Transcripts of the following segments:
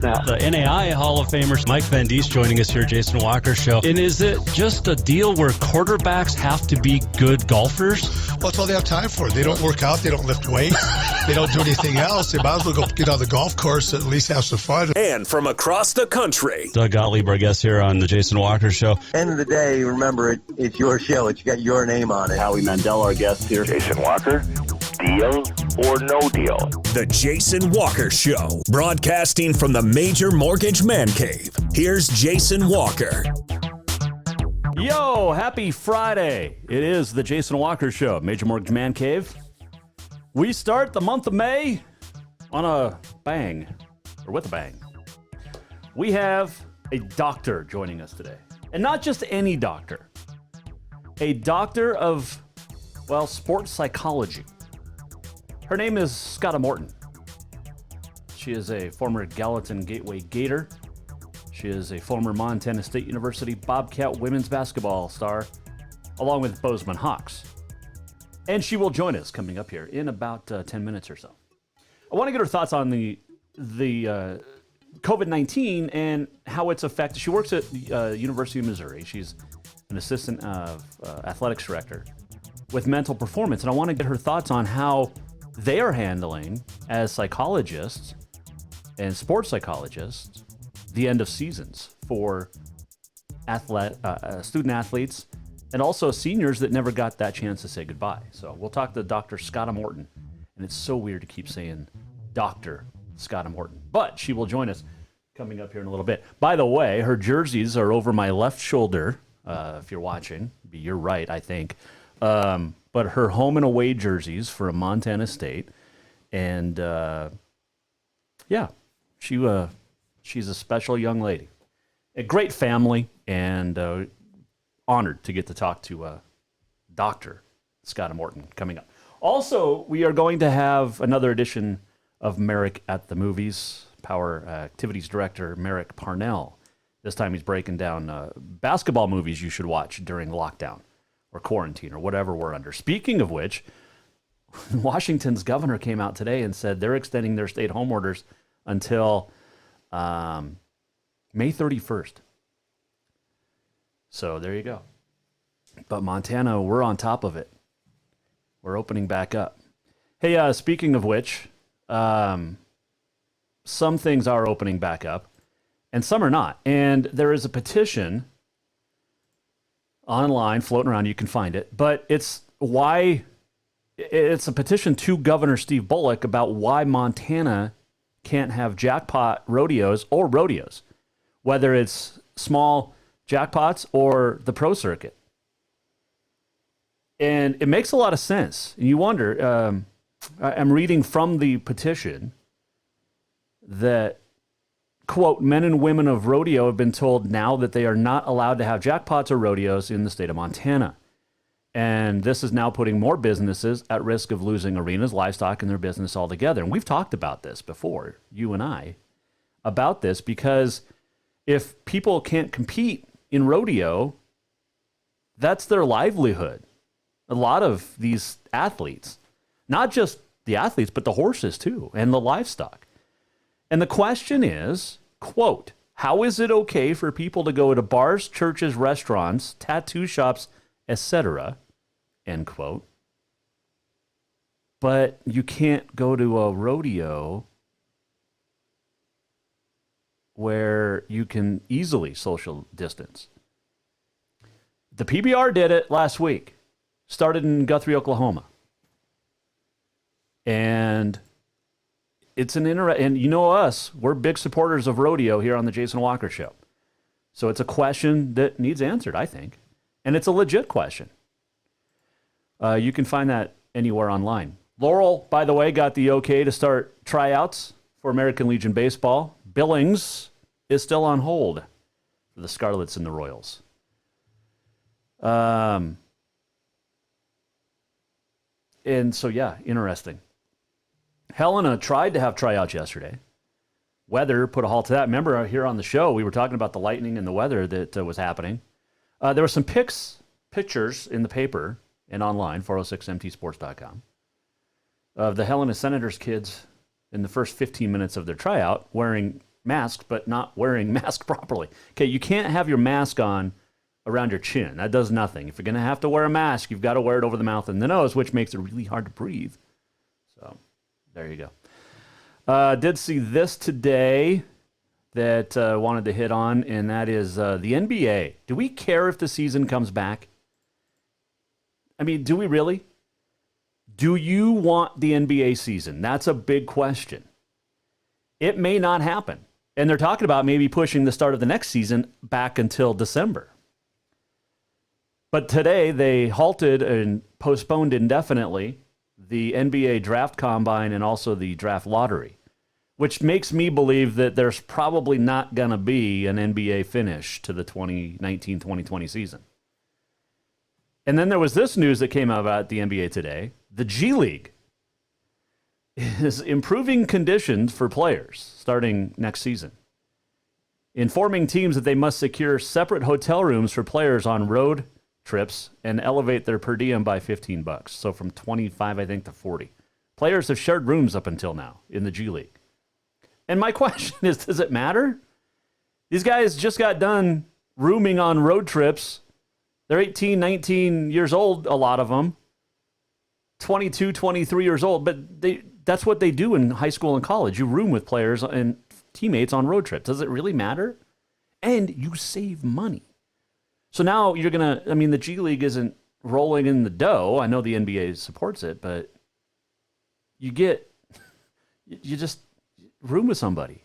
The NAI Hall of Famers, Mike Van Diest joining us here, Jason Walker Show. And is it just a deal where quarterbacks have to be good golfers? Well, that's all they have time for. They don't work out. They don't lift weights. They don't do anything else. They might as well go get on the golf course and at least have some fun. And from across the country, Doug Gottlieb, our guest here on the Jason Walker Show. End of the day, remember, it's your show. It's got your name on it. Howie Mandel, our guest here. Jason Walker, deal or no deal? The Jason Walker Show, broadcasting from the Major Mortgage Man Cave. Here's Jason Walker. Yo, happy Friday. It is the Jason Walker Show, Major Mortgage Man Cave. We start the month of May on a bang, or with a bang. We have a doctor joining us today. And not just any doctor. A doctor of, well, sports psychology. Her name is Scotta Morton. She is a former Gallatin Gateway Gator. She is a former Montana State University Bobcat women's basketball star, along with Bozeman Hawks. And she will join us coming up here in about 10 minutes or so. I want to get her thoughts on the COVID-19 and how it's affected. She works at the University of Missouri. She's an assistant athletics director with mental performance. And I want to get her thoughts on how they are handling, as psychologists and sports psychologists, the end of seasons for student athletes and also seniors that never got that chance to say goodbye. So we'll talk to Dr. Scotta Morton. And it's so weird to keep saying Dr. Scotta Morton. But she will join us coming up here in a little bit. By the way, her jerseys are over my left shoulder. If you're watching, you're right, I think. But her home and away jerseys for Montana State. And, yeah, she's a special young lady. A great family, and honored to get to talk to Dr. Scotta Morton coming up. Also, we are going to have another edition of Merrick at the Movies. Power Activities Director Merrick Parnell. This time he's breaking down basketball movies you should watch during lockdown or quarantine or whatever we're under. Speaking of which, Washington's governor came out today and said they're extending their stay-at-home orders until May 31st. So there you go. But Montana, we're on top of it. We're opening back up. Hey, speaking of which, some things are opening back up and some are not. And there is a petition online floating around. You can find it. But it's a petition to Governor Steve Bullock about why Montana can't have jackpot rodeos or rodeos, whether it's small jackpots or the pro circuit. And it makes a lot of sense. And you wonder, I'm reading from the petition that, quote, men and women of rodeo have been told now that they are not allowed to have jackpots or rodeos in the state of Montana. And this is now putting more businesses at risk of losing arenas, livestock, and their business altogether. And we've talked about this before, you and I, about this, because if people can't compete in rodeo, that's their livelihood. A lot of these athletes, not just the athletes, but the horses too, and the livestock. And the question is, quote, how is it okay for people to go to bars, churches, restaurants, tattoo shops, etc., end quote, but you can't go to a rodeo where you can easily social distance? The PBR did it last week. Started in Guthrie, Oklahoma. And it's and you know us, we're big supporters of rodeo here on the Jason Walker Show. So it's a question that needs answered, I think. And it's a legit question. You can find that anywhere online. Laurel, by the way, got the okay to start tryouts for American Legion Baseball. Billings is still on hold for the Scarlets and the Royals. And so, yeah, interesting. Helena tried to have tryouts yesterday. Weather put a halt to that. Remember, here on the show, we were talking about the lightning and the weather that was happening. There were some pictures in the paper and online, 406mtsports.com, of the Helena Senators kids in the first 15 minutes of their tryout wearing masked, but not wearing mask properly. Okay, you can't have your mask on around your chin. That does nothing. If you're going to have to wear a mask, you've got to wear it over the mouth and the nose, which makes it really hard to breathe. So there you go. Did see this today that wanted to hit on, and that is the NBA. Do we care if the season comes back? I mean, do we really? Do you want the NBA season? That's a big question. It may not happen. And they're talking about maybe pushing the start of the next season back until December. But today they halted and postponed indefinitely the NBA draft combine and also the draft lottery, which makes me believe that there's probably not going to be an NBA finish to the 2019-2020 season. And then there was this news that came out about the NBA today. The G League is improving conditions for players starting next season, informing teams that they must secure separate hotel rooms for players on road trips and elevate their per diem by $15. So from 25, I think, to 40. Players have shared rooms up until now in the G League. And my question is, does it matter? These guys just got done rooming on road trips. They're 18, 19 years old, a lot of them. 22, 23 years old. But that's what they do in high school and college. You room with players and teammates on road trips. Does it really matter? And you save money. So now you're going to, I mean, the G League isn't rolling in the dough. I know the NBA supports it, but you just room with somebody.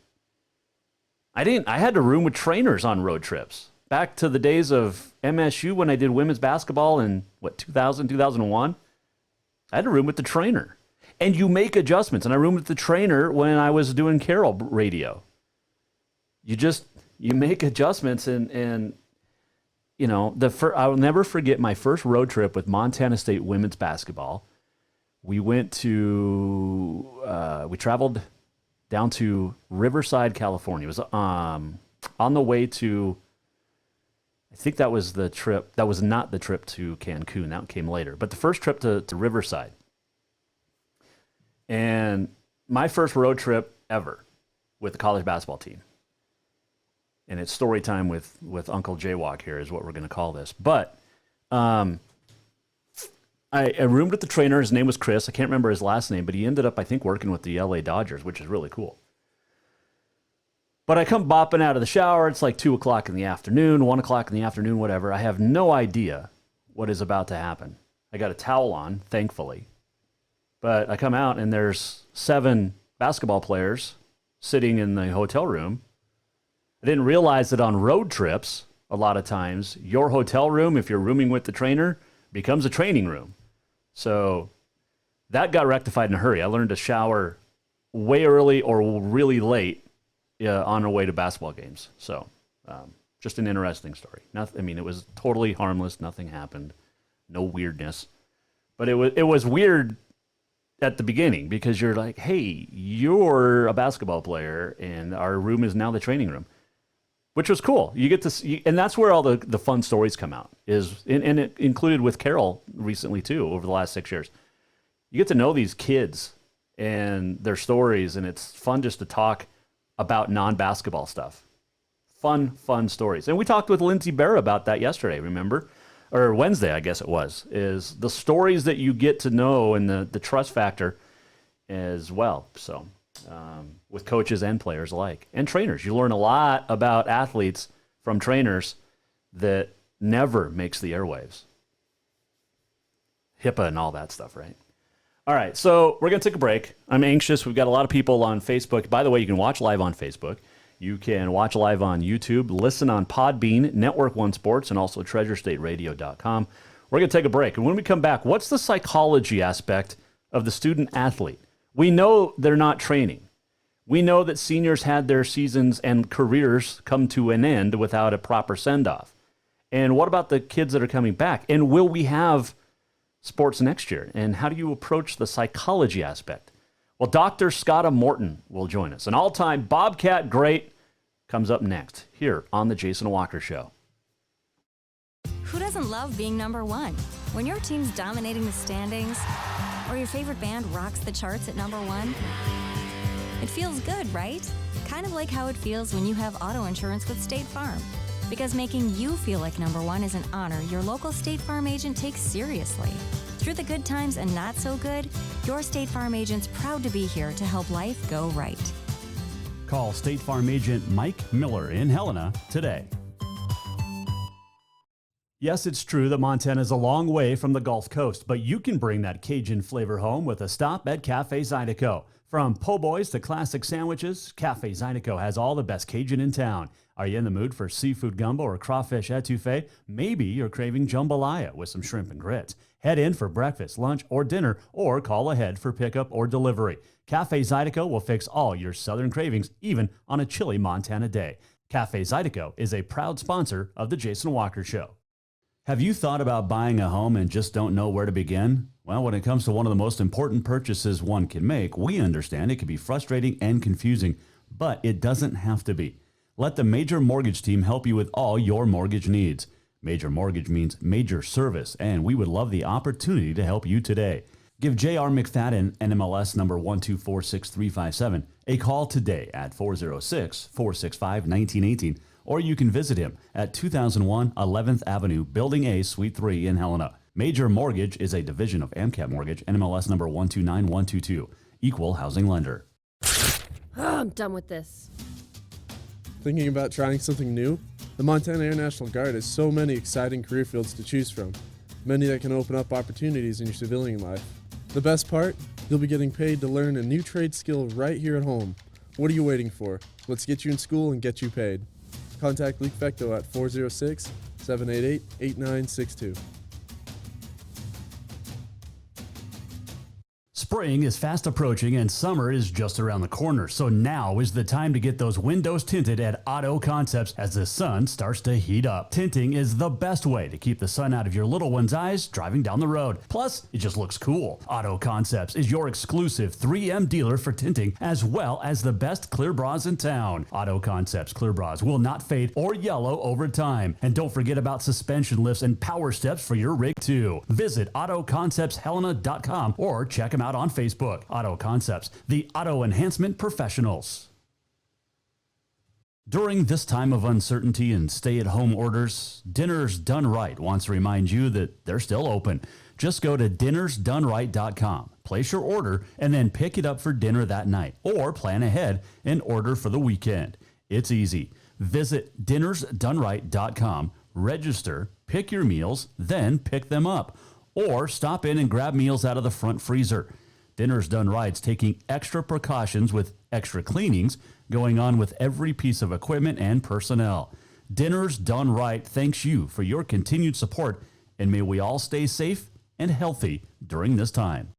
I had to room with trainers on road trips. Back to the days of MSU when I did women's basketball in, 2000, 2001. I had to room with the trainer. And you make adjustments. And I roomed with the trainer when I was doing Carol radio. You make adjustments and you know, I'll never forget my first road trip with Montana State women's basketball. We went to, we traveled down to Riverside, California. It was on the way to, I think that was the trip. That was not the trip to Cancun. That came later. But the first trip to Riverside. And my first road trip ever with the college basketball team. And it's story time with Uncle Jaywalk here is what we're going to call this. But I roomed with the trainer. His name was Chris. I can't remember his last name, but he ended up, I think, working with the LA Dodgers, which is really cool. But I come bopping out of the shower. It's like 2 o'clock in the afternoon, 1 o'clock in the afternoon, whatever. I have no idea what is about to happen. I got a towel on, thankfully. But I come out, and there's 7 basketball players sitting in the hotel room. I didn't realize that on road trips, a lot of times, your hotel room, if you're rooming with the trainer, becomes a training room. So that got rectified in a hurry. I learned to shower way early or really late on our way to basketball games. So just an interesting story. It was totally harmless. Nothing happened. No weirdness. But it was weird at the beginning because you're like, hey, you're a basketball player and our room is now the training room, which was cool. You get to see, and that's where all the fun stories come out and it included with Carol recently too, over the last 6 years. You get to know these kids and their stories, and it's fun just to talk about non-basketball stuff. Fun stories. And we talked with Lindsay Barra about that yesterday, remember? Or Wednesday, I guess it was, is the stories that you get to know and the trust factor as well. So with coaches and players alike and trainers, you learn a lot about athletes from trainers that never makes the airwaves. HIPAA and all that stuff, right? All right, so we're going to take a break. I'm anxious. We've got a lot of people on Facebook. By the way, you can watch live on Facebook. You can watch live on YouTube, listen on Podbean, Network One Sports, and also TreasureStateRadio.com. We're going to take a break. And when we come back, what's the psychology aspect of the student athlete? We know they're not training. We know that seniors had their seasons and careers come to an end without a proper send-off. And what about the kids that are coming back? And will we have sports next year? And how do you approach the psychology aspect? Well, Dr. Scotta Morton will join us. An all-time Bobcat great comes up next here on The Jason Walker Show. Who doesn't love being number one? When your team's dominating the standings or your favorite band rocks the charts at number one, it feels good, right? Kind of like how it feels when you have auto insurance with State Farm. Because making you feel like number one is an honor your local State Farm agent takes seriously. Through the good times and not so good, your State Farm agent's proud to be here to help life go right. Call State Farm agent Mike Miller in Helena today. Yes, it's true that Montana is a long way from the Gulf Coast, but you can bring that Cajun flavor home with a stop at Cafe ZYDECO. From po' boys to classic sandwiches, Cafe ZYDECO has all the best Cajun in town. Are you in the mood for seafood gumbo or crawfish etouffee? Maybe you're craving jambalaya with some shrimp and grits. Head in for breakfast, lunch, or dinner, or call ahead for pickup or delivery. Cafe ZYDECO will fix all your southern cravings, even on a chilly Montana day. Cafe ZYDECO is a proud sponsor of The Jason Walker Show. Have you thought about buying a home and just don't know where to begin? Well, when it comes to one of the most important purchases one can make, we understand it can be frustrating and confusing, but it doesn't have to be. Let the Major Mortgage team help you with all your mortgage needs. Major Mortgage means major service, and we would love the opportunity to help you today. Give J.R. McFadden, NMLS number 1246357, a call today at 406-465-1918, or you can visit him at 2001 11th Avenue, Building A, Suite 3 in Helena. Major Mortgage is a division of AMCAP Mortgage, NMLS number 129122, equal housing lender. I'm done with this. Thinking about trying something new? The Montana Air National Guard has so many exciting career fields to choose from, many that can open up opportunities in your civilian life. The best part? You'll be getting paid to learn a new trade skill right here at home. What are you waiting for? Let's get you in school and get you paid. Contact Leak Fecto at 406-788-8962. Spring is fast approaching and summer is just around the corner, so now is the time to get those windows tinted at Auto Concepts as the sun starts to heat up. Tinting is the best way to keep the sun out of your little one's eyes driving down the road. Plus, it just looks cool. Auto Concepts is your exclusive 3M dealer for tinting, as well as the best clear bras in town. Auto Concepts clear bras will not fade or yellow over time. And don't forget about suspension lifts and power steps for your rig too. Visit AutoConceptsHelena.com or check them out on Facebook. Auto Concepts, the auto enhancement professionals. During this time of uncertainty and stay-at-home orders, Dinners Done Right wants to remind you that they're still open. Just go to dinnersdoneright.com, place your order, and then pick it up for dinner that night, or plan ahead and order for the weekend. It's easy. Visit dinnersdoneright.com, register, pick your meals, then pick them up, or stop in and grab meals out of the front freezer. Dinners Done Right's taking extra precautions with extra cleanings going on with every piece of equipment and personnel. Dinners Done Right thanks you for your continued support, and may we all stay safe and healthy during this time.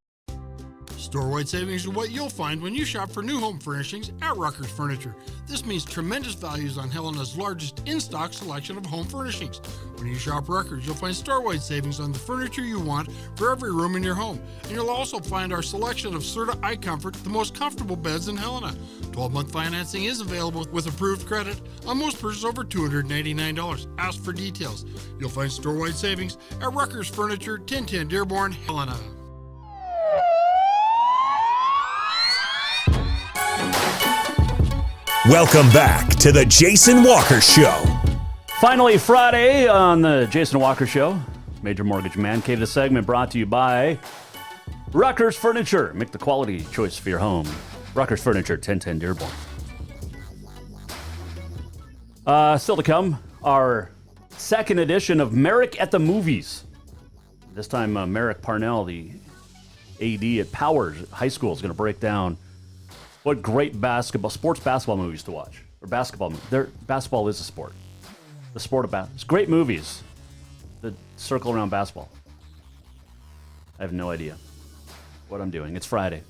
Store-wide savings are what you'll find when you shop for new home furnishings at Rucker's Furniture. This means tremendous values on Helena's largest in-stock selection of home furnishings. When you shop Rucker's, you'll find store-wide savings on the furniture you want for every room in your home. And you'll also find our selection of Serta iComfort, the most comfortable beds in Helena. 12-month financing is available with approved credit on most purchases over $299. Ask for details. You'll find store-wide savings at Rucker's Furniture, 1010 Dearborn, Helena. Welcome back to the Jason Walker Show. Finally, Friday on the Jason Walker Show. Major Mortgage Man Cave, the segment brought to you by Rucker's Furniture. Make the quality choice for your home. Rucker's Furniture, 1010 Dearborn. Still to come, our second edition of Merrick at the Movies. This time, Merrick Parnell, the AD at Powers High School, is going to break down what great sports basketball movies to watch. Or basketball movies. Basketball is a sport. The sport of basketball. It's great movies that circle around basketball. I have no idea what I'm doing. It's Friday.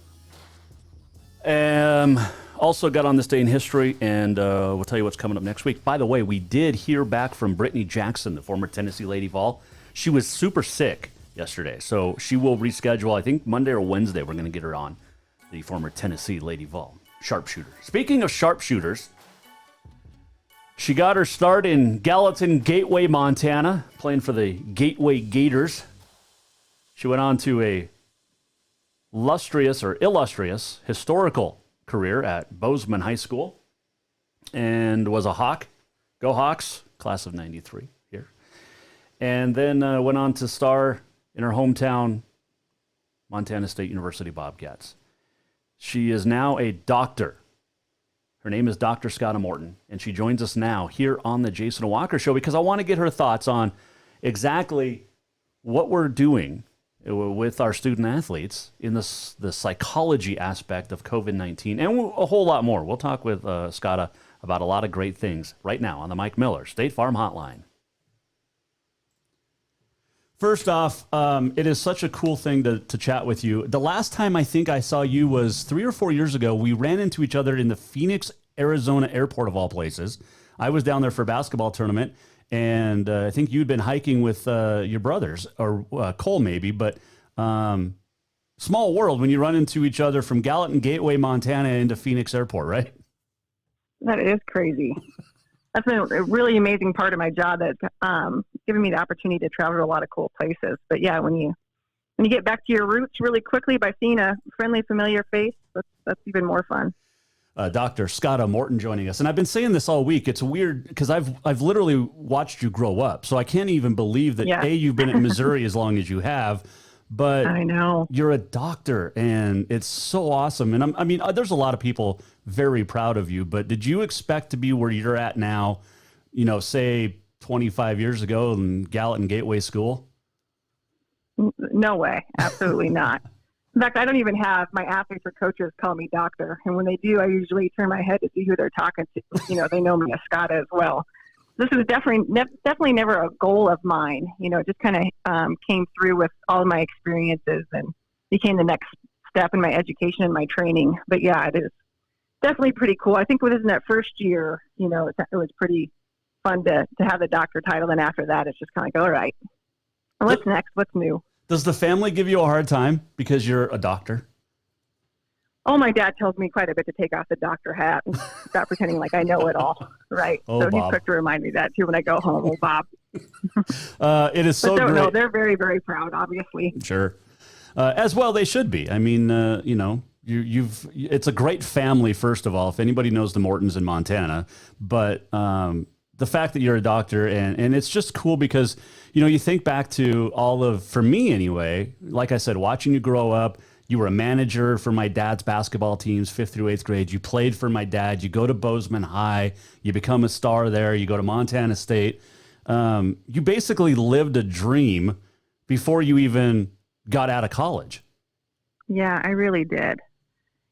Also got on this day in history, and we'll tell you what's coming up next week. By the way, we did hear back from Brittany Jackson, the former Tennessee Lady Vol. She was super sick yesterday, so she will reschedule. I think Monday or Wednesday we're going to get her on. The former Tennessee Lady Vol, sharpshooter. Speaking of sharpshooters, she got her start in Gallatin Gateway, Montana, playing for the Gateway Gators. She went on to a illustrious historical career at Bozeman High School. and was a Hawk. Go Hawks, class of 93 here. And then went on to star in her hometown, Montana State University Bobcats. She is now a doctor. Her name is Dr. Scotta Morton, and she joins us now here on the Jason Walker Show because I want to get her thoughts on exactly what we're doing with our student athletes in the psychology aspect of COVID-19 and a whole lot more. We'll talk with Scotta about a lot of great things right now on the Mike Miller State Farm Hotline. First off, it is such a cool thing to chat with you. The last time I think I saw you was 3 or 4 years ago. We ran into each other in the Phoenix, Arizona airport of all places. I was down there for a basketball tournament, and I think you'd been hiking with your brothers, or Cole maybe, but small world when you run into each other from Gallatin Gateway, Montana into Phoenix Airport, right? That is crazy. That's been a really amazing part of my job that's given me the opportunity to travel to a lot of cool places. But yeah, when you get back to your roots really quickly by seeing a friendly, familiar face, that's even more fun. Dr. Scotta Morton joining us. And I've been saying this all week. It's weird because I've literally watched you grow up. So I can't even believe that, A, you've been at Missouri as long as you have, but I know you're a doctor, and it's so awesome. And I mean, there's a lot of people very proud of you, but did you expect to be where you're at now, say 25 years ago in Gallatin Gateway School? No way. Absolutely not. In fact, I don't even have my athletes or coaches call me doctor. And when they do, I usually turn my head to see who they're talking to. They know me as Scotta as well. This was definitely never a goal of mine. It just kind of came through with all of my experiences and became the next step in my education and my training. But yeah, it is definitely pretty cool. I think within that first year, it was pretty fun to have the doctor title. And after that, it's just kind of like, all right, well, what's next? What's new? Does the family give you a hard time because you're a doctor? Oh, my dad tells me quite a bit to take off the doctor hat and stop pretending like I know it all, right? Oh, so Bob. He's quick to remind me that, too, when I go home. Oh, Bob. It is so great. great. No, they're very, very proud, obviously. Sure. As well, they should be. I mean, it's a great family, first of all, if anybody knows the Mortons in Montana. But the fact that you're a doctor, and it's just cool because, you think back to for me anyway, like I said, watching you grow up. You were a manager for my dad's basketball teams, 5th through 8th grade. You played for my dad. You go to Bozeman High. You become a star there. You go to Montana State. You basically lived a dream before you even got out of college. Yeah, I really did.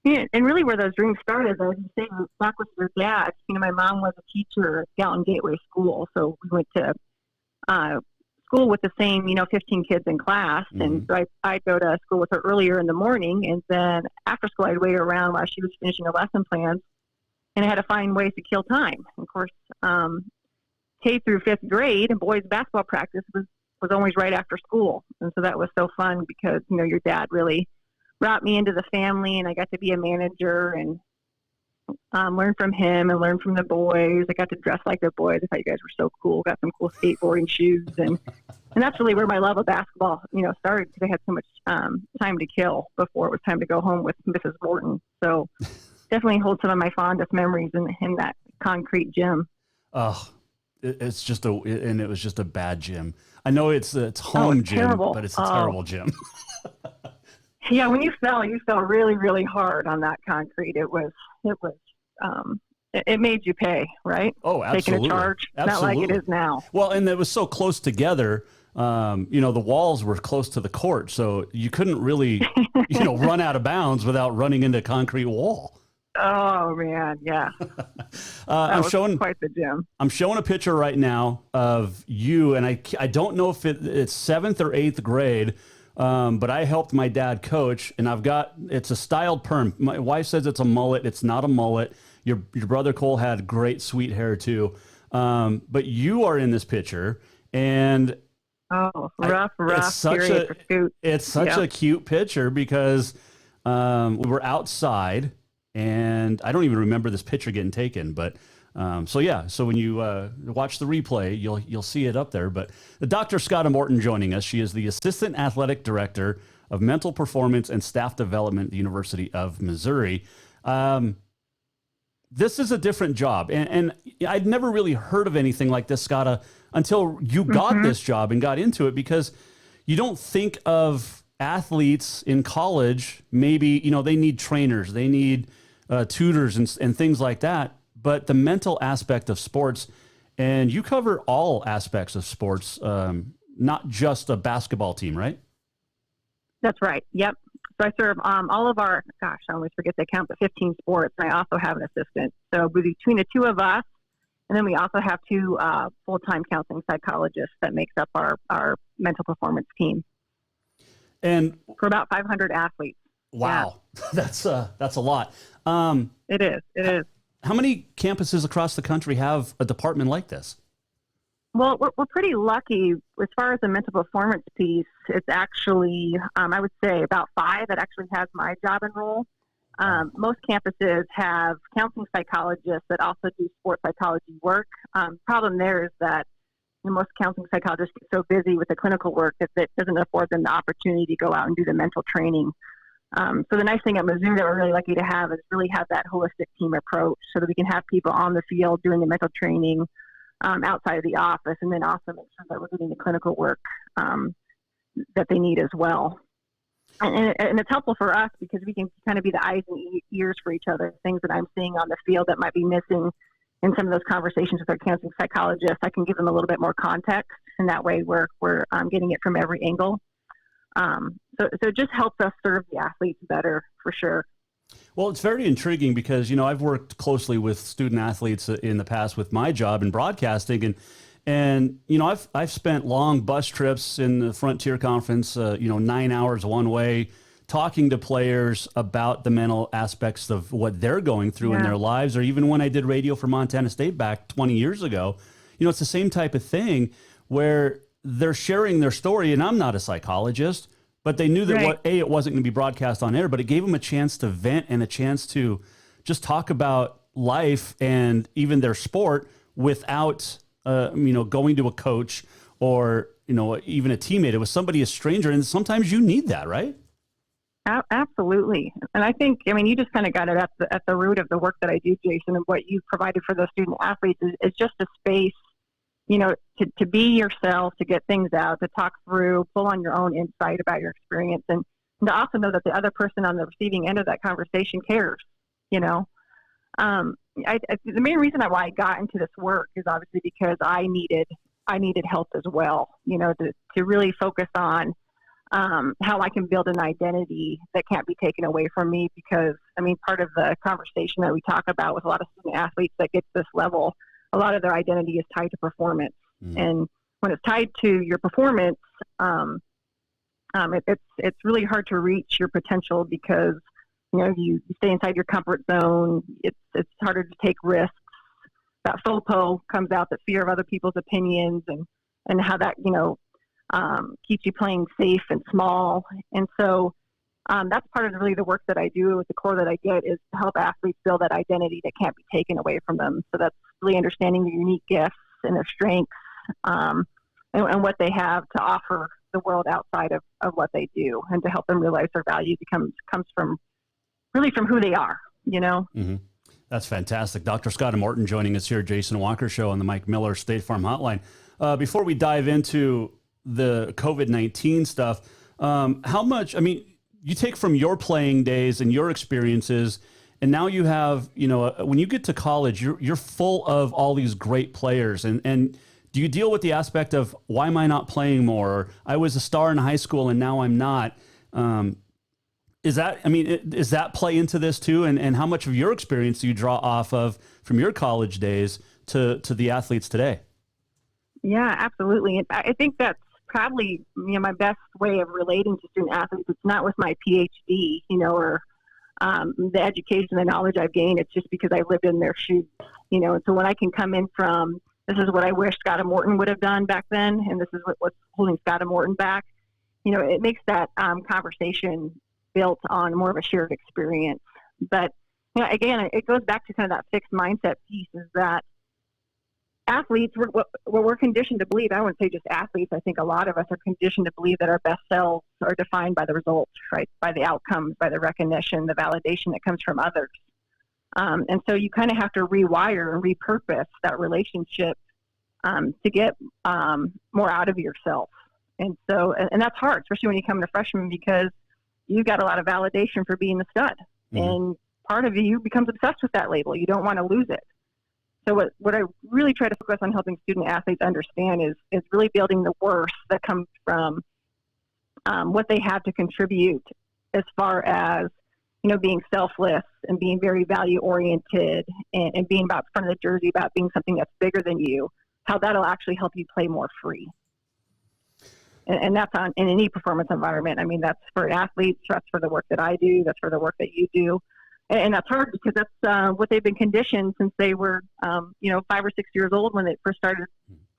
Yeah, and really where those dreams started, as you say, back with your dad. My mom was a teacher at Gallatin Gateway School, so we went to school with the same, 15 kids in class. Mm-hmm. And so I'd go to school with her earlier in the morning, and then after school I'd wait around while she was finishing her lesson plans, and I had to find ways to kill time. Of course, K through 5th grade, and boys basketball practice was always right after school. And so that was so fun because, your dad really brought me into the family, and I got to be a manager and learn from him and learn from the boys. I got to dress like the boys. I thought you guys were so cool. Got some cool skateboarding shoes, and that's really where my love of basketball, started, because I had so much time to kill before it was time to go home with Mrs. Morton. So definitely hold some of my fondest memories in that concrete gym. Oh, it was just a bad gym. I know it's home gym, terrible. But it's a terrible gym. Yeah, when you fell really, really hard on that concrete. It made you pay, right? Oh, absolutely. Taking a charge, absolutely. not like it is now. Well, and it was so close together. The walls were close to the court, so you couldn't really, run out of bounds without running into a concrete wall. Oh man, yeah. I'm showing quite the gym. I'm showing a picture right now of you, and I don't know if it's 7th or 8th grade. But I helped my dad coach, and it's a styled perm. My wife says it's a mullet. It's not a mullet. Your brother Cole had great sweet hair too. But you are in this picture, and rough. It's such a cute picture because we were outside, and I don't even remember this picture getting taken, but. So when you watch the replay, you'll see it up there. But Dr. Scotta Morton joining us. She is the Assistant Athletic Director of Mental Performance and Staff Development at the University of Missouri. this is a different job. And I'd never really heard of anything like this, Scotta, until you got this job and got into it, because you don't think of athletes in college, maybe, they need trainers, they need tutors and things like that. But the mental aspect of sports, and you cover all aspects of sports, not just a basketball team, right? That's right. Yep. So I serve all of our, I always forget the count, but 15 sports. And I also have an assistant. So between the two of us, and then we also have two full-time counseling psychologists that makes up our mental performance team. And for about 500 athletes. Wow. Yeah. That's a lot. It is. How many campuses across the country have a department like this? Well, we're pretty lucky as far as the mental performance piece. It's actually, I would say, about 5 that actually has my job and role. Most campuses have counseling psychologists that also do sports psychology work. Problem there is that most counseling psychologists get so busy with the clinical work that it doesn't afford them the opportunity to go out and do the mental training. So the nice thing at Mizzou that we're really lucky to have is really have that holistic team approach so that we can have people on the field doing the mental training outside of the office, and then also make sure that we're getting the clinical work that they need as well. And it's helpful for us because we can kind of be the eyes and ears for each other. Things that I'm seeing on the field that might be missing in some of those conversations with our counseling psychologists, I can give them a little bit more context, and that way we're getting it from every angle. So it just helps us serve the athletes better, for sure. Well, it's very intriguing because, I've worked closely with student athletes in the past with my job in broadcasting, and I've spent long bus trips in the Frontier Conference, 9 hours one way, talking to players about the mental aspects of what they're going through in their lives. Or even when I did radio for Montana State back 20 years ago, it's the same type of thing where they're sharing their story, and I'm not a psychologist, but they knew that it wasn't going to be broadcast on air, but it gave them a chance to vent and a chance to just talk about life and even their sport without, going to a coach or, even a teammate. It was somebody, a stranger. And sometimes you need that, right? Absolutely. And I think, you just kind of got it at the root of the work that I do, Jason, and what you provided for those student athletes is just a space, to be yourself, to get things out, to talk through, pull on your own insight about your experience, and to also know that the other person on the receiving end of that conversation cares, The main reason why I got into this work is obviously because I needed help as well, to really focus on how I can build an identity that can't be taken away from me, because, part of the conversation that we talk about with a lot of student athletes that get to this level, a lot of their identity is tied to performance. And when it's tied to your performance, it's really hard to reach your potential because, you stay inside your comfort zone. It's harder to take risks. That FOPO comes out, the fear of other people's opinions, and how that, keeps you playing safe and small. And so that's part of really the work that I do with the core that I get is to help athletes build that identity that can't be taken away from them. So that's really understanding their unique gifts and their strengths and what they have to offer the world outside of what they do, and to help them realize their value comes from who they are, Mm-hmm. That's fantastic. Dr. Scotta Morton joining us here, Jason Walker Show on the Mike Miller State Farm Hotline. Before we dive into the COVID-19 stuff, how much, you take from your playing days and your experiences, and now you have, when you get to college, you're full of all these great players. And do you deal with the aspect of why am I not playing more? Or I was a star in high school and now I'm not. Does that play into this too? And how much of your experience do you draw off of from your college days to the athletes today? Yeah, absolutely. And I think that's probably my best way of relating to student athletes. It's not with my PhD, or the education and knowledge I've gained. It's just because I lived in their shoes, And so when I can come in from, this is what I wish Scotta Morton would have done back then, and this is what's holding Scotta Morton back, it makes that conversation built on more of a shared experience. But, again, it goes back to kind of that fixed mindset piece, is that athletes, we're conditioned to believe, I wouldn't say just athletes, I think a lot of us are conditioned to believe that our best selves are defined by the results, right? By the outcomes, by the recognition, the validation that comes from others. And so you kind of have to rewire and repurpose that relationship to get more out of yourself. And so, and that's hard, especially when you come to freshman, because you got a lot of validation for being a stud. And part of you becomes obsessed with that label. You don't want to lose it. So what I really try to focus on helping student athletes understand is really building the worth that comes from what they have to contribute as far as, being selfless and being very value oriented and being about front of the jersey, about being something that's bigger than you, how that'll actually help you play more free. And that's in any performance environment. I mean, that's for athletes, that's for the work that I do, that's for the work that you do. And that's hard because that's what they've been conditioned since they were, 5 or 6 years old when they first started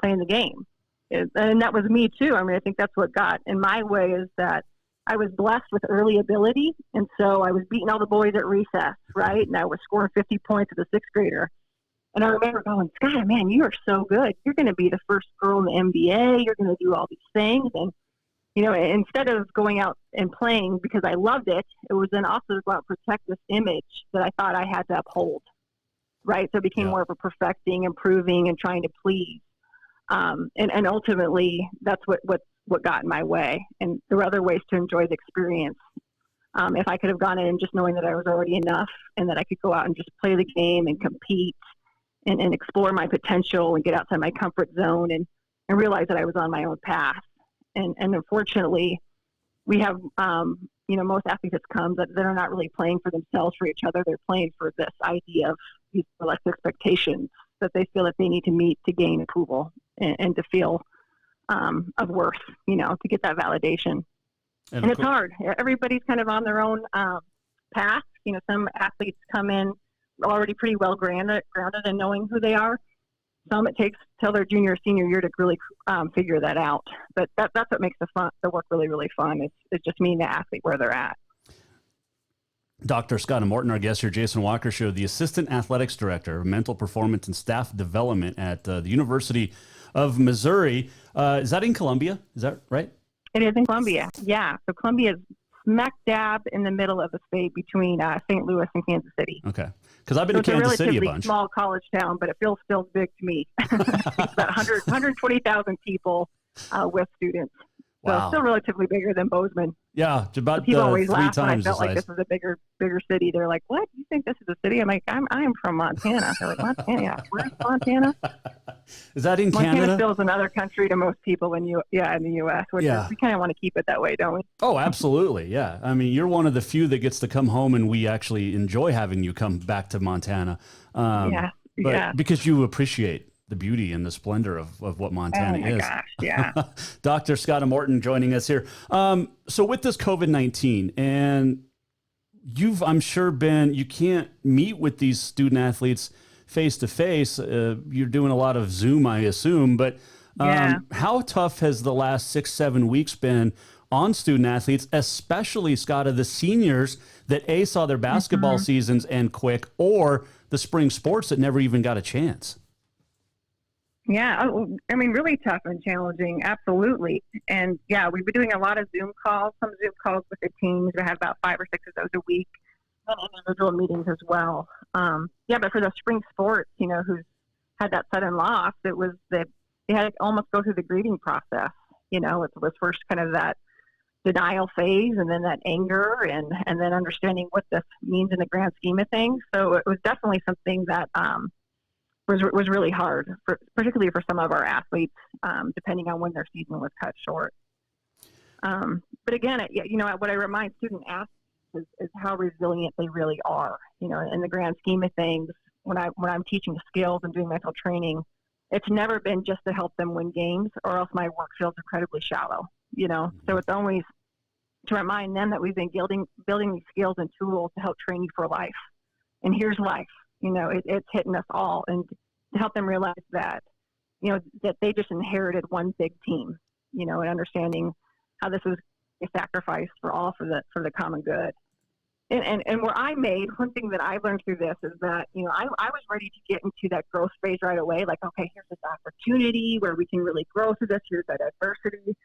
playing the game. And that was me too. I mean, I think that's what got in my way, is that I was blessed with early ability. And so I was beating all the boys at recess, right? And I was scoring 50 points as a 6th grader. And I remember going, Scott, man, you are so good. You're going to be the first girl in the NBA. You're going to do all these things. And, instead of going out and playing because I loved it, it was then also to go out and protect this image that I thought I had to uphold, right? So it became more of a perfecting, improving, and trying to please. And ultimately, that's what got in my way. And there were other ways to enjoy the experience. If I could have gone in and just knowing that I was already enough and that I could go out and just play the game and compete and explore my potential and get outside my comfort zone and realize that I was on my own path. And unfortunately, we have, most athletes that come that are not really playing for themselves, for each other. They're playing for this idea of these select expectations that they feel that they need to meet to gain approval and to feel of worth, to get that validation. And it's hard. Everybody's kind of on their own path. Some athletes come in already pretty well grounded and knowing who they are. Some it takes till their junior or senior year to really figure that out. But that's what makes the work really, really fun. It's just meeting the athlete where they're at. Dr. Scott Morton, our guest here, Jason Walker Show, the Assistant Athletics Director of Mental Performance and Staff Development at the University of Missouri. Is that in Columbia? Is that right? It is in Columbia, yeah. So Columbia is smack dab in the middle of the state between St. Louis and Kansas City. Okay. Because I've been to Kansas City a bunch. It's a relatively small college town, but it feels still big to me. It's about 120,000 people with students. So Wow. it's still relatively bigger than Bozeman. Yeah, it's about People always 3 laugh when I times felt the like size. this is a bigger city. They're like, "What? You think this is a city?" I'm like, "I'm from Montana." They're like, "Montana? Yeah. Where's Montana?" Is that in Montana Canada? still is another country to most people in the U.S., which is, we kind of want to keep it that way, don't we? Oh, absolutely. Yeah. I mean, you're one of the few that gets to come home, and we actually enjoy having you come back to Montana. Because you appreciate the beauty and the splendor of what Montana is. Gosh, yeah. Dr. Scott Morton joining us here. So with this COVID-19, and I'm sure you can't meet with these student athletes face to face. You're doing a lot of Zoom, I assume, but how tough has the last 6-7 weeks been on student athletes, especially, Scott, of the seniors that saw their basketball seasons end quick, or the spring sports that never even got a chance? Yeah, I mean, really tough and challenging, absolutely. And yeah, we've been doing a lot of Zoom calls, some Zoom calls with the teams. We have about 5 or 6 of those a week, and individual meetings as well. But for the spring sports, who's had that sudden loss, it was that they had to almost go through the grieving process. It was first kind of that denial phase, and then that anger, and then understanding what this means in the grand scheme of things. So it was definitely something that was really hard, particularly for some of our athletes, depending on when their season was cut short. But again, what I remind student athletes is how resilient they really are. In the grand scheme of things, when I'm teaching skills and doing mental training, it's never been just to help them win games, or else my work feels incredibly shallow. So it's always to remind them that we've been building these skills and tools to help train you for life. And here's life. It's hitting us all, and to help them realize that, that they just inherited one big team, and understanding how this was a sacrifice for the common good. And where I made, one thing that I learned through this is that, I was ready to get into that growth phase right away. Like, okay, here's this opportunity where we can really grow through this. Here's that adversity.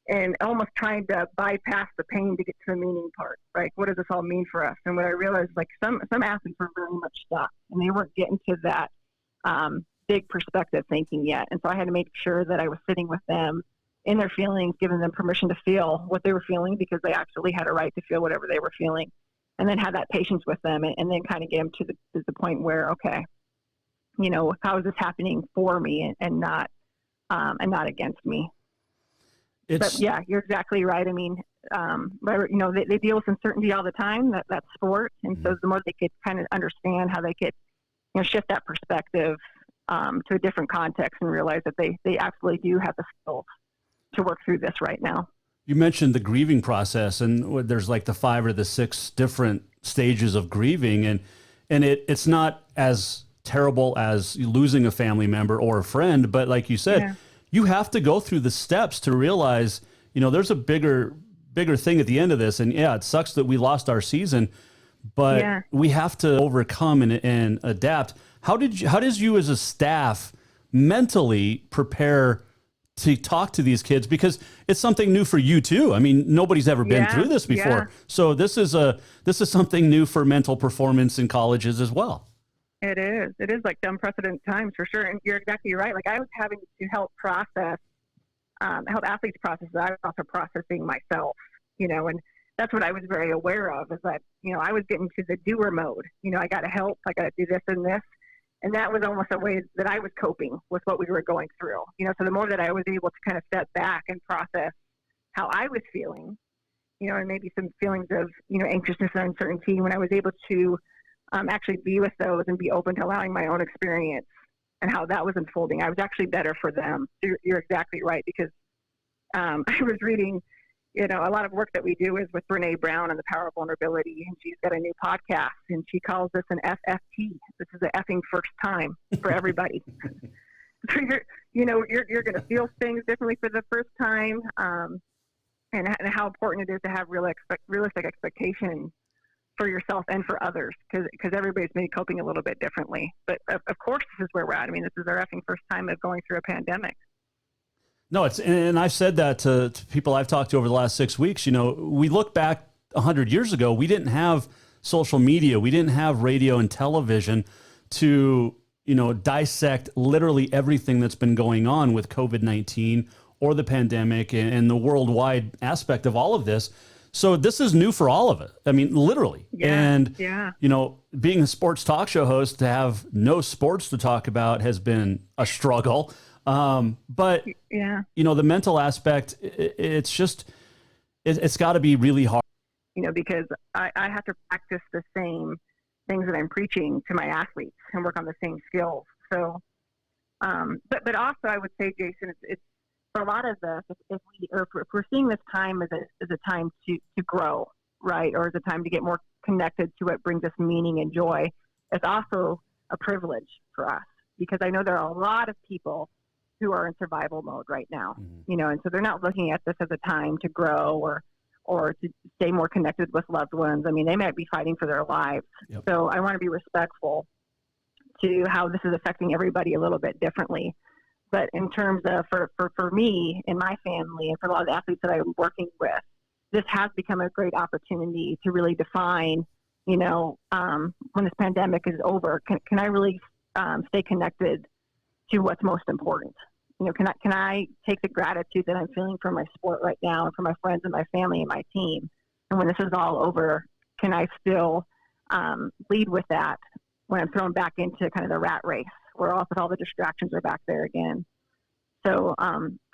and almost trying to bypass the pain to get to the meaning part, right? What does this all mean for us? And what I realized, like some athletes were very much stuck, and they weren't getting to that big perspective thinking yet. And so I had to make sure that I was sitting with them in their feelings, giving them permission to feel what they were feeling, because they actually had a right to feel whatever they were feeling, and then have that patience with them, and then kind of get them to the point where, okay, you know, how is this happening for me and not against me? But yeah, you're exactly right. I mean, you know, they deal with uncertainty all the time. That's sport, and so the more they could kind of understand how they could, you know, shift that perspective to a different context and realize that they absolutely do have the skills to work through this right now. You mentioned the grieving process, and there's like the 5 or the 6 different stages of grieving, and it's not as terrible as losing a family member or a friend, but like you said, you have to go through the steps to realize, you know, there's a bigger thing at the end of this. And yeah, it sucks that we lost our season, but we have to overcome and adapt. How does you as a staff mentally prepare to talk to these kids? Because it's something new for you too. I mean, nobody's ever been through this before. So this is something new for mental performance in colleges as well. It is like unprecedented times for sure. And you're exactly right. Like I was having to help athletes process that. I was also processing myself, you know, and that's what I was very aware of, is that, you know, I was getting to the doer mode. You know, I got to help, I got to do this and this. And that was almost a way that I was coping with what we were going through. You know, so the more that I was able to kind of step back and process how I was feeling, you know, and maybe some feelings of, you know, anxiousness and uncertainty, when I was able to actually be with those and be open to allowing my own experience and how that was unfolding, I was actually better for them. So you're exactly right, because I was reading, you know, a lot of work that we do is with Brene Brown on the power of vulnerability, and she's got a new podcast, and she calls this an FFT. This is the effing first time for everybody. So you're going to feel things differently for the first time, and how important it is to have realistic expectations for yourself and for others, because everybody's maybe coping a little bit differently. But of course, this is where we're at. I mean, this is our effing first time of going through a pandemic. No, and I've said that to people I've talked to over the last 6 weeks. You know, we look back 100 years ago, we didn't have social media, we didn't have radio and television to, you know, dissect literally everything that's been going on with COVID-19 or the pandemic and the worldwide aspect of all of this. So this is new for all of it. I mean, literally. You know, being a sports talk show host, to have no sports to talk about has been a struggle. But you know, the mental aspect, it's got to be really hard. You know, because I have to practice the same things that I'm preaching to my athletes and work on the same skills. So, but also I would say, Jason, it's for a lot of this, if we're seeing this time as a time to grow, right, or as a time to get more connected to what brings us meaning and joy, it's also a privilege for us, because I know there are a lot of people who are in survival mode right now, you know, and so they're not looking at this as a time to grow or to stay more connected with loved ones. I mean, they might be fighting for their lives. So I want to be respectful to how this is affecting everybody a little bit differently. But in terms of for me and my family, and for a lot of the athletes that I'm working with, this has become a great opportunity to really define, you know, when this pandemic is over, can I really stay connected to what's most important? You know, can I take the gratitude that I'm feeling for my sport right now and for my friends and my family and my team? And when this is all over, can I still lead with that when I'm thrown back into kind of the rat race, where all the distractions are back there again? So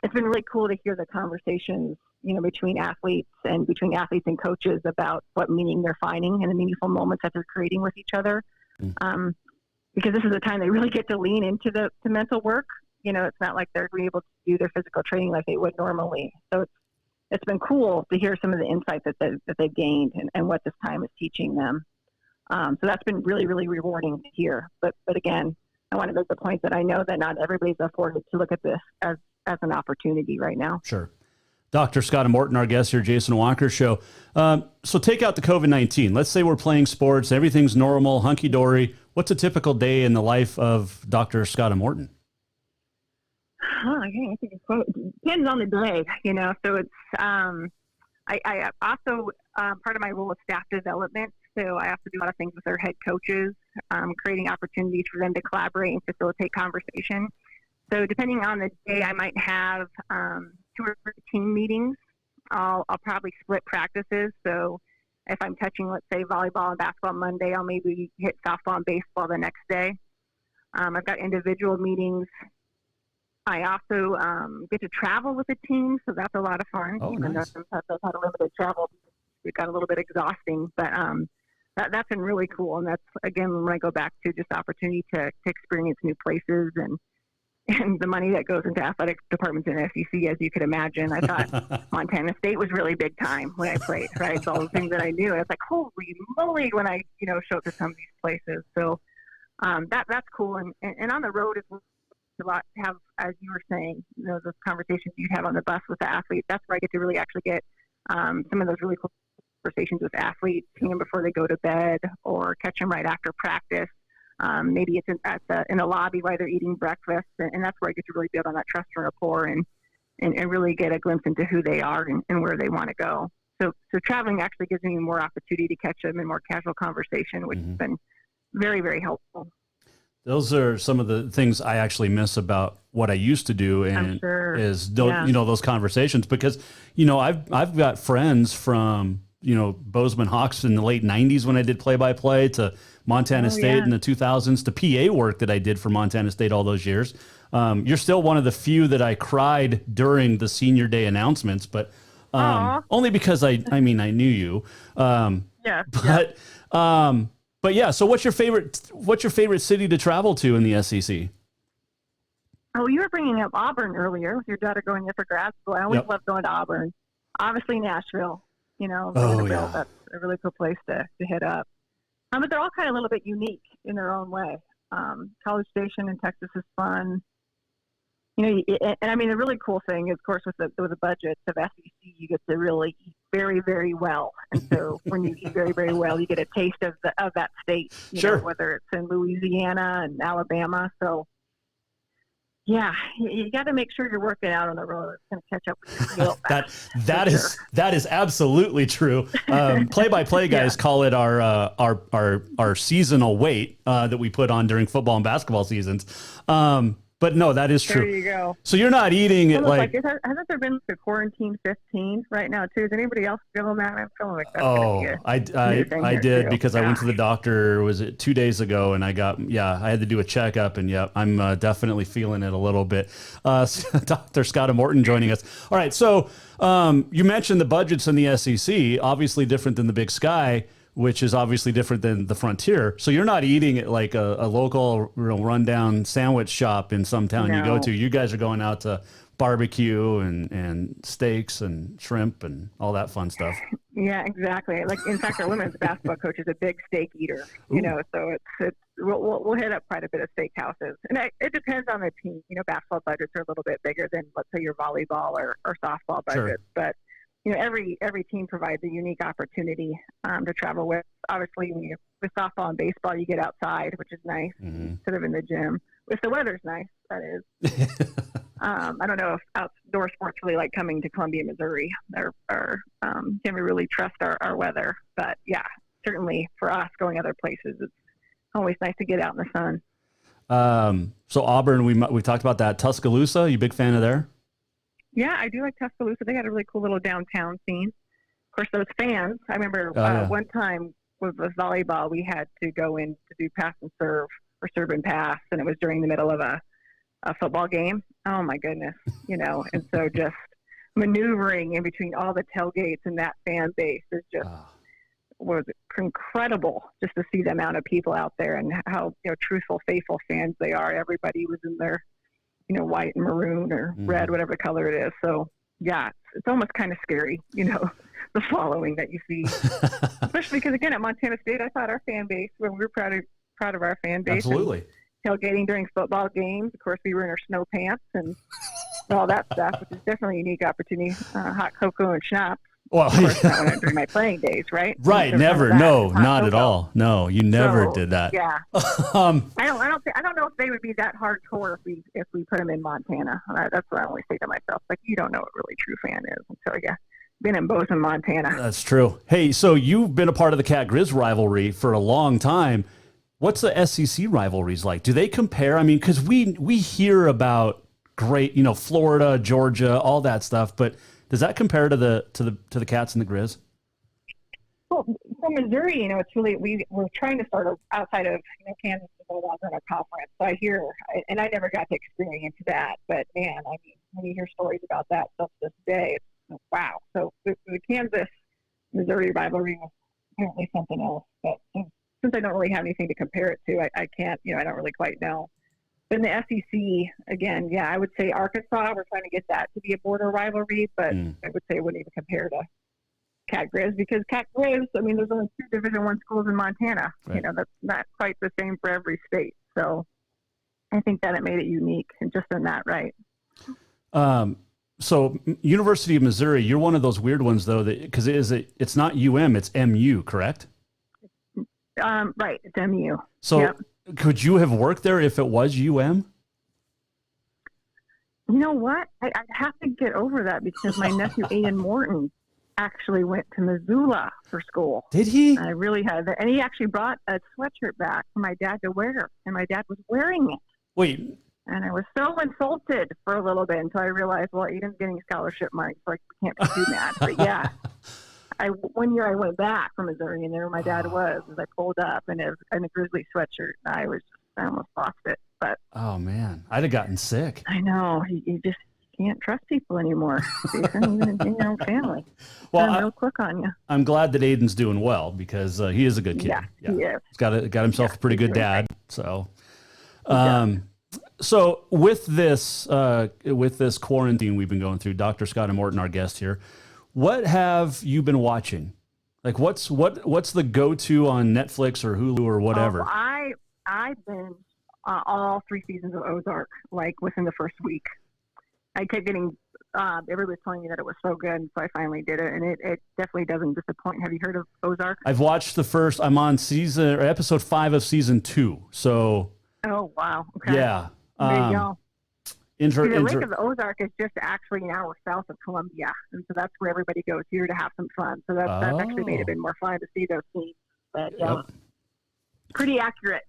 it's been really cool to hear the conversations, you know, between athletes and coaches about what meaning they're finding and the meaningful moments that they're creating with each other. Because this is a time they really get to lean into the mental work. You know, it's not like they're able to do their physical training like they would normally. So it's been cool to hear some of the insights that they've gained and what this time is teaching them. So that's been really, really rewarding to hear. But again, I want to make the point that I know that not everybody's afforded to look at this as an opportunity right now. Sure. Dr. Scott Morton, our guest here, Jason Walker Show. So take out the COVID-19. Let's say we're playing sports, everything's normal, hunky-dory. What's a typical day in the life of Dr. Scott Morton? I think it's quite, depends on the day, so it's, I also, part of my role is staff development. So I have to do a lot of things with our head coaches, creating opportunities for them to collaborate and facilitate conversation. So depending on the day, I might have 2 or 3 team meetings. I'll probably split practices. So if I'm touching, let's say, volleyball and basketball Monday, I'll maybe hit softball and baseball the next day. I've got individual meetings. I also get to travel with the team, so that's a lot of fun. Oh, Even nice. though sometimes I've had a limited travel, it got a little bit exhausting, but that's been really cool. And that's, again, when I go back to just opportunity to experience new places and the money that goes into athletic departments in SEC, as you could imagine. I thought Montana State was really big time when I played, right? So all the things that I knew. And it's like, holy moly, when I, show up to some of these places. So that's cool. And on the road is a lot to have, as you were saying, those conversations you'd have on the bus with the athletes. That's where I get to really actually get some of those really cool conversations with athletes, seeing them before they go to bed or catch them right after practice. Maybe it's in a lobby while they're eating breakfast, and that's where I get to really build on that trust and rapport and really get a glimpse into who they are and where they want to go. So traveling actually gives me more opportunity to catch them in more casual conversation, which has been very, very helpful. Those are some of the things I actually miss about what I used to do, and those conversations, because I've got friends from Bozeman Hawks in the late 90s when I did play-by-play to Montana State in the 2000s to PA work that I did for Montana State all those years. You're still one of the few that I cried during the senior day announcements, but only because I knew you. But yeah, so what's your favorite city to travel to in the SEC? Oh, you were bringing up Auburn earlier with your daughter going there for grad school. I always love going to Auburn. Obviously Nashville, Vanderbilt, that's a really cool place to hit up. But they're all kind of a little bit unique in their own way. College Station in Texas is fun. The really cool thing is, of course, with the budgets of SEC, you get to really eat very, very well. And so when you eat very, very well, you get a taste of that state, whether it's in Louisiana and Alabama. So, yeah, you got to make sure you're working out on the road. It's going to catch up with your skill. That is absolutely true. Play-by-play guys call it our seasonal weight that we put on during football and basketball seasons. But no, that is true. There you go. So you're not eating it hasn't there been a quarantine 15 right now too? Is anybody else feeling that? I'm feeling like that's I did because I went to the doctor. Was it 2 days ago? And I had to do a checkup, and I'm definitely feeling it a little bit. Dr. Scott Morton joining us. All right, so you mentioned the budgets in the SEC, obviously different than the Big Sky, which is obviously different than the Frontier. So you're not eating at like a local rundown sandwich shop in some town you go to. You guys are going out to barbecue and steaks and shrimp and all that fun stuff. Yeah, exactly. Like, in fact, our women's basketball coach is a big steak eater, so we'll hit up quite a bit of steakhouses. And it depends on the team. Basketball budgets are a little bit bigger than, let's say, your volleyball or softball budgets. Sure. But every team provides a unique opportunity to travel with. Obviously, with softball and baseball, you get outside, which is nice, instead of in the gym. If the weather's nice, that is. I don't know if outdoor sports really like coming to Columbia, Missouri, or can we really trust our weather? But yeah, certainly for us going other places, it's always nice to get out in the sun. So Auburn, we talked about that. Tuscaloosa, you a big fan of there? Yeah, I do like Tuscaloosa. They got a really cool little downtown scene. Of course, those fans, I remember one time with volleyball, we had to go in to do pass and serve or serve and pass, and it was during the middle of a football game. Oh, my goodness, and so just maneuvering in between all the tailgates and that fan base is just was incredible just to see the amount of people out there and how truthful, faithful fans they are. Everybody was in their white and maroon or red, whatever color it is. So yeah, it's almost kind of scary, the following that you see, especially because again, at Montana State, I thought our fan base, we were proud of our fan base. Absolutely. Tailgating during football games. Of course, we were in our snow pants and all that stuff, which is definitely a unique opportunity. Hot cocoa and schnapps. Well, of course, not during my playing days, right? Right, There was none of never. that. No, It's hot not at cocoa. all. No, you never So, did that. Yeah. Um, I don't know if they would be that hardcore if we put them in Montana. That's what I always say to myself. Like, you don't know what really true fan is until you been in Bozeman, Montana. That's true. Hey, so you've been a part of the Cat Grizz rivalry for a long time. What's the SEC rivalries like? Do they compare? I mean, because we hear about great, Florida, Georgia, all that stuff, but does that compare to the Cats and the Grizz? Well, from Missouri, it's really we're trying to start outside of Kansas to go longer in a conference. So I hear, and I never got to experience that, but man, I mean, when you hear stories about that stuff this day, it's wow. So the Kansas Missouri rivalry was apparently something else. But since I don't really have anything to compare it to, I can't, I don't really quite know. But in the SEC, again, yeah, I would say Arkansas. We're trying to get that to be a border rivalry, but I would say it wouldn't even compare to Cat Grizz, because Cat Grizz, I mean, there's only 2 Division I schools in Montana. Right. That's not quite the same for every state. So I think that it made it unique and just in that, right. So University of Missouri, you're one of those weird ones though, because it's not UM, it's MU, correct? Right, it's MU. So Yep. could you have worked there if it was UM? You know what? I'd have to get over that because my nephew Aiden Morton actually went to Missoula for school. Did he? I really had that. And he actually brought a sweatshirt back for my dad to wear, and my dad was wearing it. Wait. And I was so insulted for a little bit until I realized, well, Aiden's getting scholarship money, so I can't be too mad. But yeah, one year I went back from Missouri, and there my dad was as I pulled up in a Grizzly sweatshirt. And I almost lost it. But oh man, I'd have gotten sick. I know you just can't trust people anymore, Jason, even in your own family. Well, real quick on you. I'm glad that Aiden's doing well because he is a good kid. Yeah, he is. He's got himself a pretty good dad. So, so with this quarantine we've been going through, Dr. Scott Morton, our guest here, what have you been watching? Like, what's the go-to on Netflix or Hulu or whatever? I've been all 3 seasons of Ozark, like within the first week. I kept getting everybody's telling me that it was so good, so I finally did it, and it definitely doesn't disappoint. Have you heard of Ozark? I've watched the first. I'm on episode 5 of season 2. So. Oh wow! Okay. Yeah. There you go. The Lake of the Ozark is just actually an hour south of Columbia, and so that's where everybody goes here to have some fun. So that's actually made it a bit more fun to see those scenes. But pretty accurate.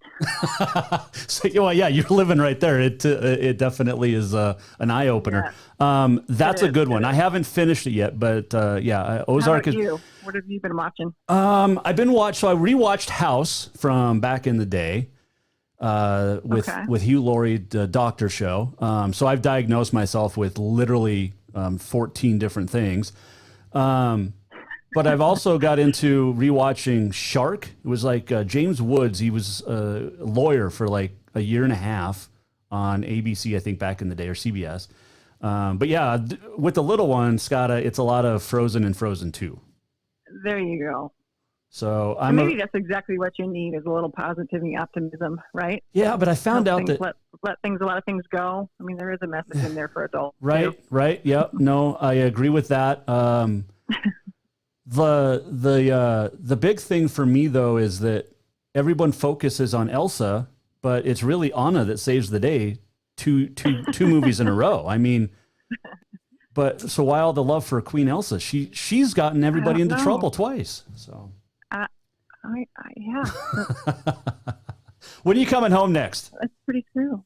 So yeah, you're living right there. It definitely is an eye opener. Yeah. That's a good one. I haven't finished it yet, but Ozark is. You? What have you been watching? I've been so I rewatched House from back in the day. With Hugh Laurie, the doctor show. So I've diagnosed myself with literally 14 different things. But I've also got into rewatching Shark. It was like James Woods. He was a lawyer for like a year and a half on ABC, I think, back in the day, or CBS. But yeah, with the little one, Scott, it's a lot of Frozen and Frozen 2. There you go. So maybe that's exactly what you need, is a little positivity, optimism, right? Yeah, but I found out that let a lot of things go. I mean, there is a message in there for adults. Right, too. Right. Yep. No, I agree with that. The big thing for me though is that everyone focuses on Elsa, but it's really Anna that saves the day. Two movies in a row. I mean, but so why all the love for Queen Elsa? She's gotten everybody into trouble twice. So. Yeah. When are you coming home next? That's pretty true.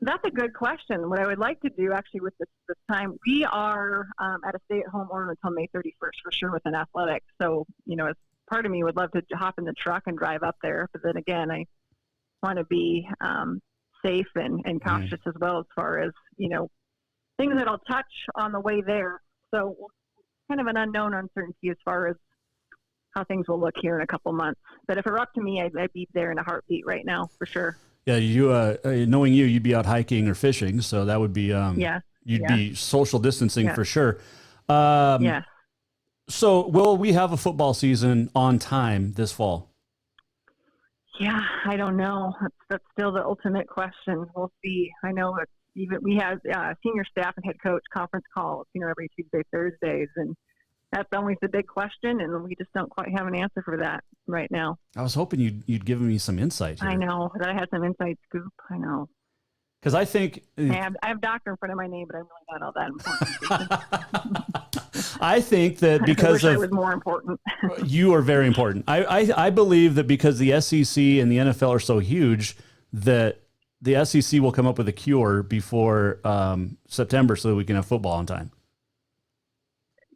That's a good question. What I would like to do actually with this time, we are at a stay-at-home order until May 31st for sure with an athletic. So, as part of me would love to hop in the truck and drive up there. But then again, I want to be safe and cautious as well as far as, things that I'll touch on the way there. So kind of an unknown uncertainty as far as how things will look here in a couple months. But if it were up to me, I'd be there in a heartbeat right now for sure. Yeah, you knowing you'd be out hiking or fishing, so that would be you'd be social distancing for sure. Yeah. So will we have a football season on time this fall? Yeah, I don't know. That's still the ultimate question. We'll see. I know we have senior staff and head coach conference calls, every Tuesday, Thursdays, and that's always the big question, and we just don't quite have an answer for that right now. I was hoping you'd give me some insight here. I know that I had some inside scoop. I know. Because I think I have doctor in front of my name, but I'm really not all that important. I think that because I was more important. You are very important. I believe that because the SEC and the NFL are so huge, that the SEC will come up with a cure before September so that we can have football on time.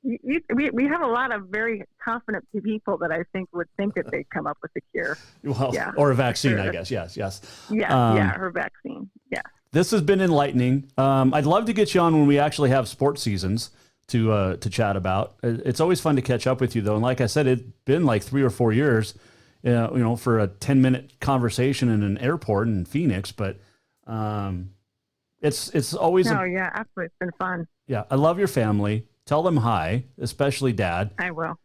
We have a lot of very confident people that I think would think that they'd come up with a cure. Well, or a vaccine, sure. I guess. Yes. Yeah, or vaccine. Yeah. This has been enlightening. I'd love to get you on when we actually have sports seasons to chat about. It's always fun to catch up with you, though. And like I said, it's been like 3 or 4 years, for a 10-minute conversation in an airport in Phoenix. But it's always. Oh, yeah, absolutely. It's been fun. Yeah. I love your family. Tell them hi, especially Dad. I will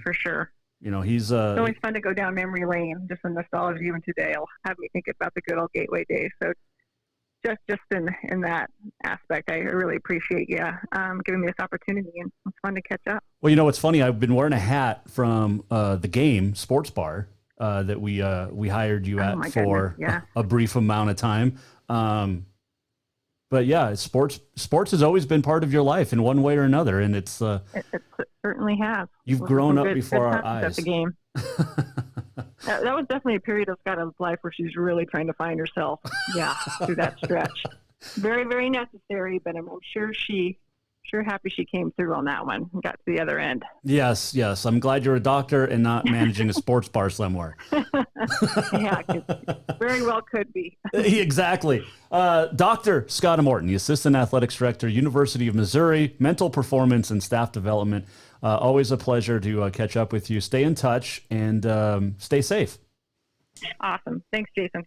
for sure. He's it's always fun to go down memory lane. Just the nostalgia even today will have me think about the good old Gateway days. So just in that aspect, I really appreciate you giving me this opportunity, and it's fun to catch up. Well, it's funny. I've been wearing a hat from the Game Sports Bar that we hired you at for a brief amount of time. But yeah, sports has always been part of your life in one way or another, and it certainly has. You've grown up before our eyes. At the Game. That was definitely a period of Scotta's life where she's really trying to find herself. Yeah, through that stretch. Very, very necessary, but I'm sure happy she came through on that one and got to the other end. Yes. I'm glad you're a doctor and not managing a sports bar somewhere. Yeah, very well could be. Exactly. Dr. Scotta Morton, the Assistant Athletics Director, University of Missouri, Mental Performance and Staff Development. Always a pleasure to catch up with you. Stay in touch and stay safe. Awesome. Thanks, Jason.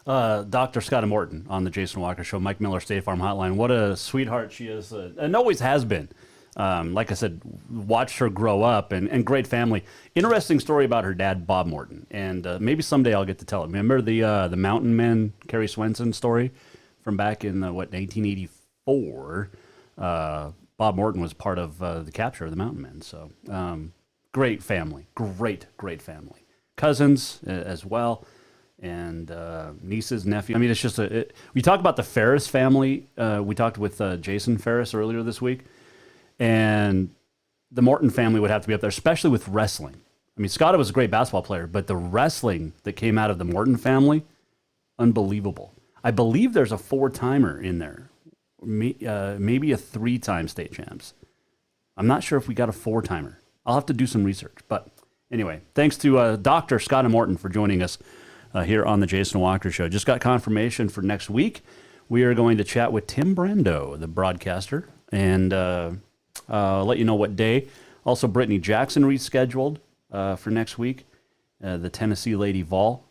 Dr. Scotta Morton on the Jason Walker Show, Mike Miller State Farm Hotline. What a sweetheart she is, and always has been. Like I said, watched her grow up, and great family. Interesting story about her dad, Bob Morton, and maybe someday I'll get to tell it. Remember the Mountain Men, Kerry Swenson story from back in 1984? Bob Morton was part of the capture of the Mountain Men. So great family, great family. Cousins as well. And nieces, nephews. I mean, it's just we talk about the Ferris family. We talked with Jason Ferris earlier this week, and the Morton family would have to be up there, especially with wrestling. I mean, Scotta was a great basketball player, but the wrestling that came out of the Morton family, unbelievable. I believe there's a 4-timer in there, maybe a 3-time state champs. I'm not sure if we got a 4-timer. I'll have to do some research. But anyway, thanks to Dr. Scotta Morton for joining us here on the Jason Walker Show. Just got confirmation for next week. We are going to chat with Tim Brando, the broadcaster, and let you know what day. Also, Brittany Jackson rescheduled for next week. The Tennessee Lady Vol,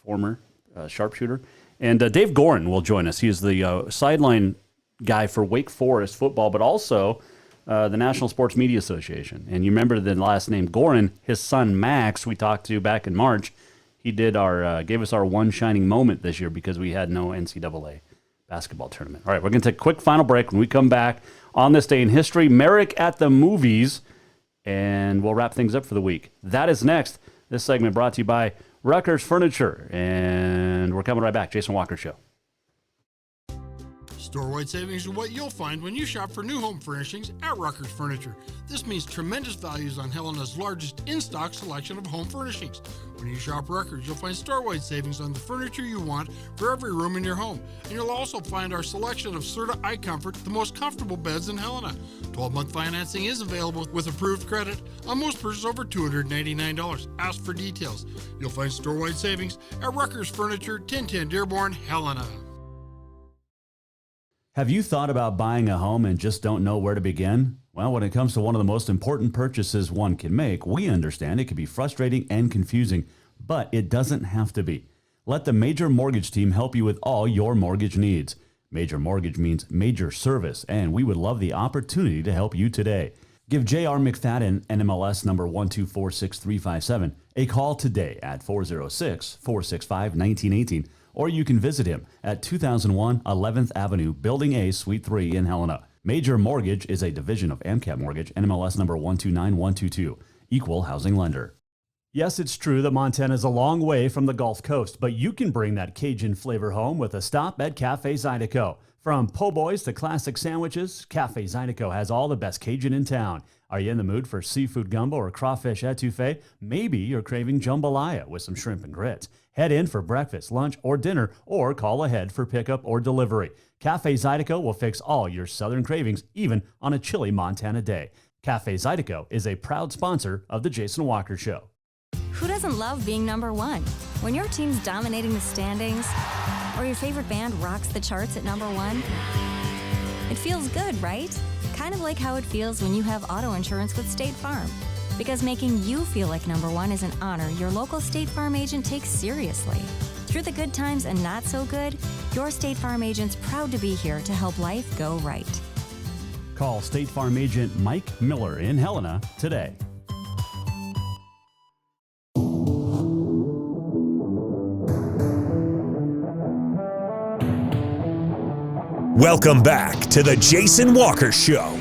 former sharpshooter. And Dave Gorin will join us. He is the sideline guy for Wake Forest football, but also the National Sports Media Association. And you remember the last name Gorin, his son Max, we talked to back in March. He did gave us our one shining moment this year because we had no NCAA basketball tournament. All right, we're going to take a quick final break. When we come back on this day in history, Merrick at the movies, and we'll wrap things up for the week. That is next. This segment brought to you by Rutgers Furniture, and we're coming right back. Jason Walker Show. Store-wide savings are what you'll find when you shop for new home furnishings at Rutgers Furniture. This means tremendous values on Helena's largest in-stock selection of home furnishings. When you shop Rutgers, you'll find store-wide savings on the furniture you want for every room in your home. And you'll also find our selection of Serta iComfort, the most comfortable beds in Helena. 12-month financing is available with approved credit on most purchases over $299. Ask for details. You'll find store-wide savings at Rutgers Furniture, 1010 Dearborn, Helena. Have you thought about buying a home and just don't know where to begin? Well, when it comes to one of the most important purchases one can make, we understand it can be frustrating and confusing, but it doesn't have to be. Let the Major Mortgage team help you with all your mortgage needs. Major Mortgage means major service, and we would love the opportunity to help you today. Give J.R. McFadden, NMLS number 1246357, a call today at 406-465-1918, or you can visit him at 2001 11th Avenue, Building A, Suite 3 in Helena. Major Mortgage is a division of AMCAP Mortgage, NMLS number 129122, equal housing lender. Yes, it's true that Montana is a long way from the Gulf Coast, but you can bring that Cajun flavor home with a stop at Cafe ZYDECO. From po' boys to classic sandwiches, Cafe ZYDECO has all the best Cajun in town. Are you in the mood for seafood gumbo or crawfish etouffee? Maybe you're craving jambalaya with some shrimp and grits. Head in for breakfast, lunch, or dinner, or call ahead for pickup or delivery. Cafe ZYDECO will fix all your southern cravings, even on a chilly Montana day. Cafe ZYDECO is a proud sponsor of The Jason Walker Show. Who doesn't love being number one? When your team's dominating the standings, or your favorite band rocks the charts at number one, it feels good, right? Kind of like how it feels when you have auto insurance with State Farm. Because making you feel like number one is an honor your local State Farm agent takes seriously. Through the good times and not so good, your State Farm agent's proud to be here to help life go right. Call State Farm agent Mike Miller in Helena today. Welcome back to the Jason Walker Show.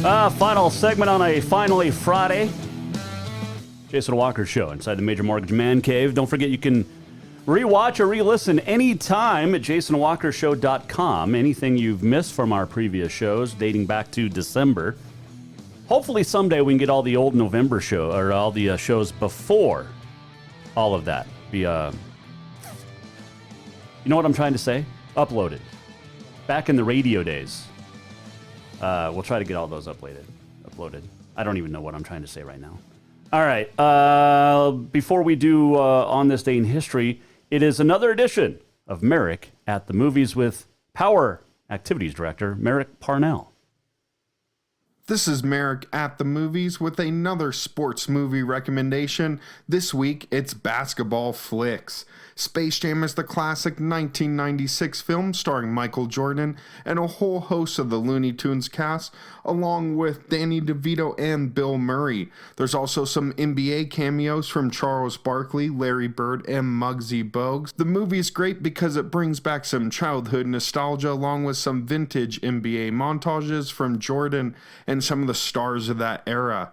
Final segment on a finally Friday. Jason Walker Show inside the Major Mortgage Man Cave. Don't forget you can rewatch or re-listen anytime at jasonwalkershow.com. Anything you've missed from our previous shows dating back to December. Hopefully someday we can get all the old November show or all the shows before all of that. You know what I'm trying to say? Uploaded. Back in the radio days. We'll try to get all those uploaded. I don't even know what I'm trying to say right now. All right. Before we do On This Day in History, it is another edition of Merrick at the Movies with Power Activities Director Merrick Parnell. This is Merrick at the Movies with another sports movie recommendation. This week, it's basketball flicks. Space Jam is the classic 1996 film starring Michael Jordan and a whole host of the Looney Tunes cast, along with Danny DeVito and Bill Murray. There's also some NBA cameos from Charles Barkley, Larry Bird, and Muggsy Bogues. The movie is great because it brings back some childhood nostalgia along with some vintage NBA montages from Jordan and some of the stars of that era.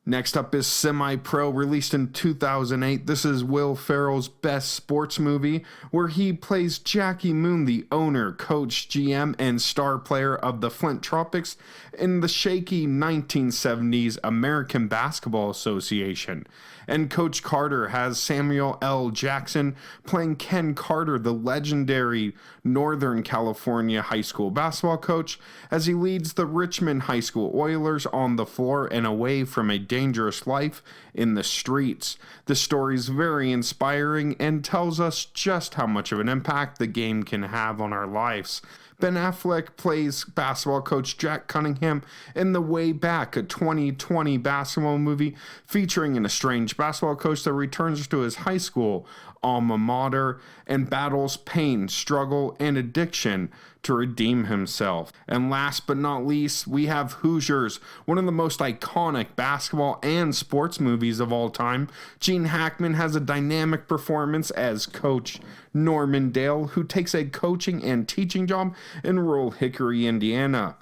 Next up is Semi-Pro, released in 2008. This is Will Ferrell's best sports movie, where he plays Jackie Moon, the owner, coach, GM, and star player of the Flint Tropics in the shaky 1970s American Basketball Association. And Coach Carter has Samuel L. Jackson playing Ken Carter, the legendary Northern California high school basketball coach, as he leads the Richmond High School Oilers on the floor and away from a dangerous life in the streets. The story is very inspiring and tells us just how much of an impact the game can have on our lives. Ben Affleck plays basketball coach Jack Cunningham in The Way Back, a 2020 basketball movie featuring an estranged basketball coach that returns to his high school alma mater and battles pain, struggle, and addiction to redeem himself. And last but not least, we have Hoosiers, one of the most iconic basketball and sports movies of all time. Gene Hackman has a dynamic performance as Coach Norman Dale, who takes a coaching and teaching job in rural Hickory, Indiana.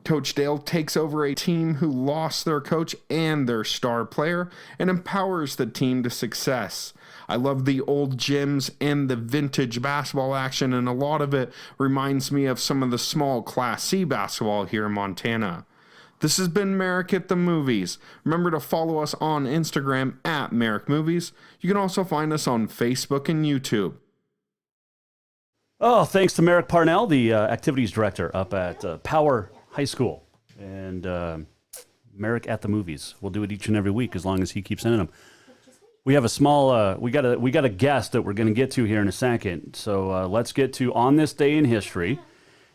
Coach Dale takes over a team who lost their coach and their star player and empowers the team to success. I love the old gyms and the vintage basketball action, and a lot of it reminds me of some of the small Class C basketball here in Montana. This has been Merrick at the Movies. Remember to follow us on Instagram at Merrick Movies. You can also find us on Facebook and YouTube. Oh, thanks to Merrick Parnell, the activities director up at Power High School. And Merrick at the Movies. We'll do it each and every week as long as he keeps sending them. We have a small, we got a guest that we're going to get to here in a second. So let's get to On This Day in History.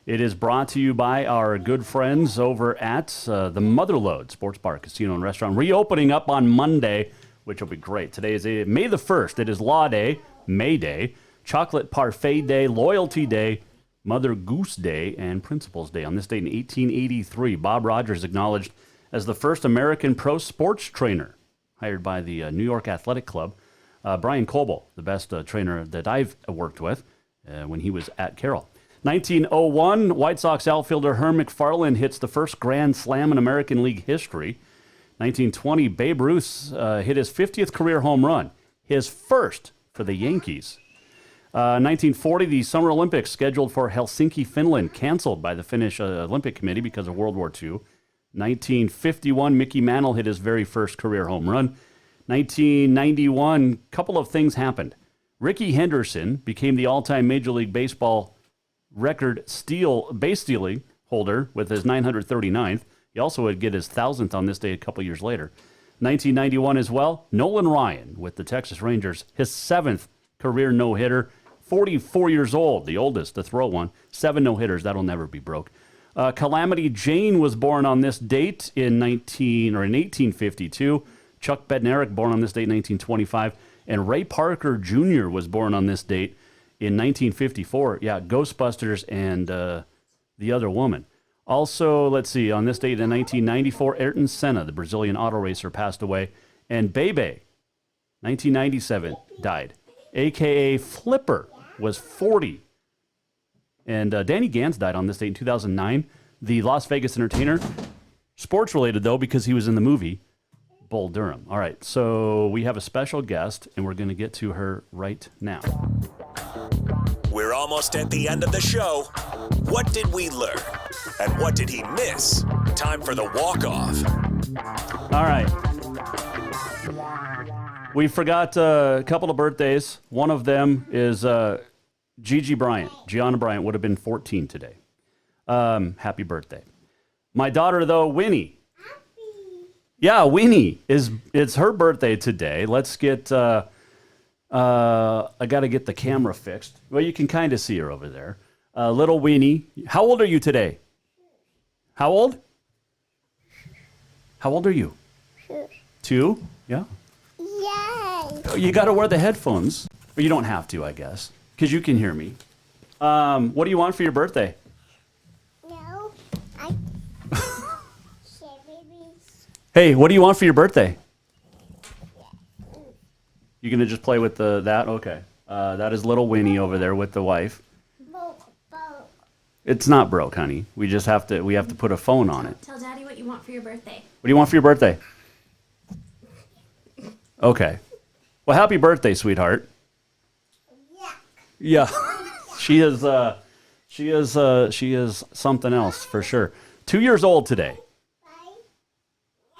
It is brought to you by our good friends over at the Motherlode Sports Bar, Casino, and Restaurant, reopening up on Monday, which will be great. Today is May the 1st. It is Law Day, May Day, Chocolate Parfait Day, Loyalty Day, Mother Goose Day, and Principals Day. On this day in 1883, Bob Rogers acknowledged as the first American pro sports trainer, hired by the New York Athletic Club. Brian Coble, the best trainer that I've worked with when he was at Carroll. 1901, White Sox outfielder Herm McFarland hits the first grand slam in American League history. 1920, Babe Ruth hit his 50th career home run, his first for the Yankees. 1940, the Summer Olympics scheduled for Helsinki, Finland, canceled by the Finnish Olympic Committee because of World War II. 1951, Mickey Mantle hit his very first career home run. 1991, a couple of things happened. Rickey Henderson became the all-time Major League Baseball record base stealing holder with his 939th. He also would get his 1,000th on this day a couple years later. 1991 as well, Nolan Ryan with the Texas Rangers, his 7th career no-hitter. 44 years old, the oldest to throw one. 7 no-hitters, that'll never be broke. Calamity Jane was born on this date in 1852. Chuck Bednarik born on this date in 1925. And Ray Parker Jr. was born on this date in 1954. Yeah, Ghostbusters and The Other Woman. Also, let's see, on this date in 1994, Ayrton Senna, the Brazilian auto racer, passed away. And Bebe, 1997, died. A.K.A. Flipper was 40. And Danny Gans died on this date in 2009. The Las Vegas entertainer. Sports related, though, because he was in the movie Bull Durham. All right, so we have a special guest, and we're going to get to her right now. We're almost at the end of the show. What did we learn? And what did he miss? Time for the walk-off. All right. We forgot a couple of birthdays. One of them is Gigi Bryant. Gianna Bryant would have been 14 today. Happy birthday. My daughter, though, Winnie. Yeah, Winnie it's her birthday today. Let's get I got to get the camera fixed. Well, you can kind of see her over there. Little Winnie. How old are you today? How old? How old are you? 2? Yeah. Yay. You got to wear the headphones. But you don't have to, I guess, because you can hear me. What do you want for your birthday? No, Hey, what do you want for your birthday? You gonna just play with that? Okay. That is little Winnie over there with the wife. It's not broke, honey. We just have to put a phone on it. Tell Daddy what you want for your birthday. What do you want for your birthday? Okay. Well, happy birthday, sweetheart. Yeah. She is something else for sure. 2 years old today.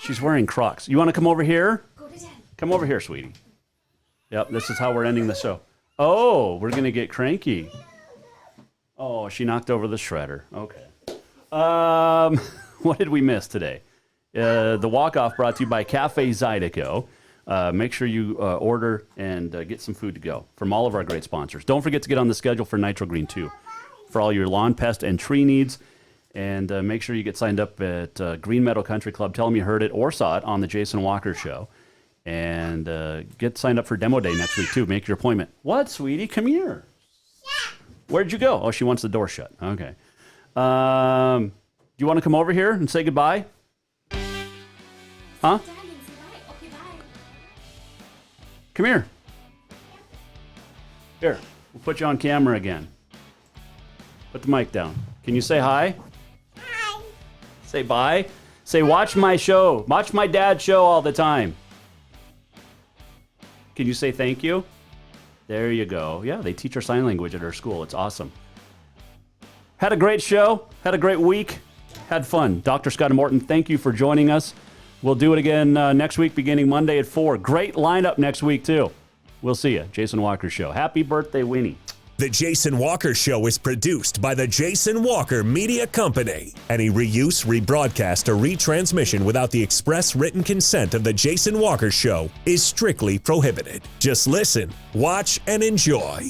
She's wearing Crocs. You want to come over here? Go to Dad. Come over here, sweetie. Yep, this is how we're ending the show. Oh, we're going to get cranky. Oh, she knocked over the shredder. Okay. What did we miss today? The walk-off brought to you by Cafe ZYDECO. Make sure you order and get some food to go from all of our great sponsors. Don't forget to get on the schedule for Nitro Green 2 for all your lawn, pest, and tree needs. And make sure you get signed up at Green Meadow Country Club. Tell them you heard it or saw it on the Jason Walker Show. And get signed up for Demo Day next week, too. Make your appointment. What, sweetie? Come here. Where'd you go? Oh, she wants the door shut. Okay. Do you want to come over here and say goodbye? Huh? Come here. Here, we'll put you on camera again. Put the mic down. Can you say hi? Hi. Say bye. Say watch my show. Watch my dad's show all the time. Can you say thank you? There you go. Yeah, they teach our sign language at our school. It's awesome. Had a great show. Had a great week. Had fun. Dr. Scott Morton, thank you for joining us. We'll do it again next week, beginning Monday at 4. Great lineup next week, too. We'll see you. Jason Walker Show. Happy birthday, Winnie. The Jason Walker Show is produced by the Jason Walker Media Company. Any reuse, rebroadcast, or retransmission without the express written consent of the Jason Walker Show is strictly prohibited. Just listen, watch, and enjoy.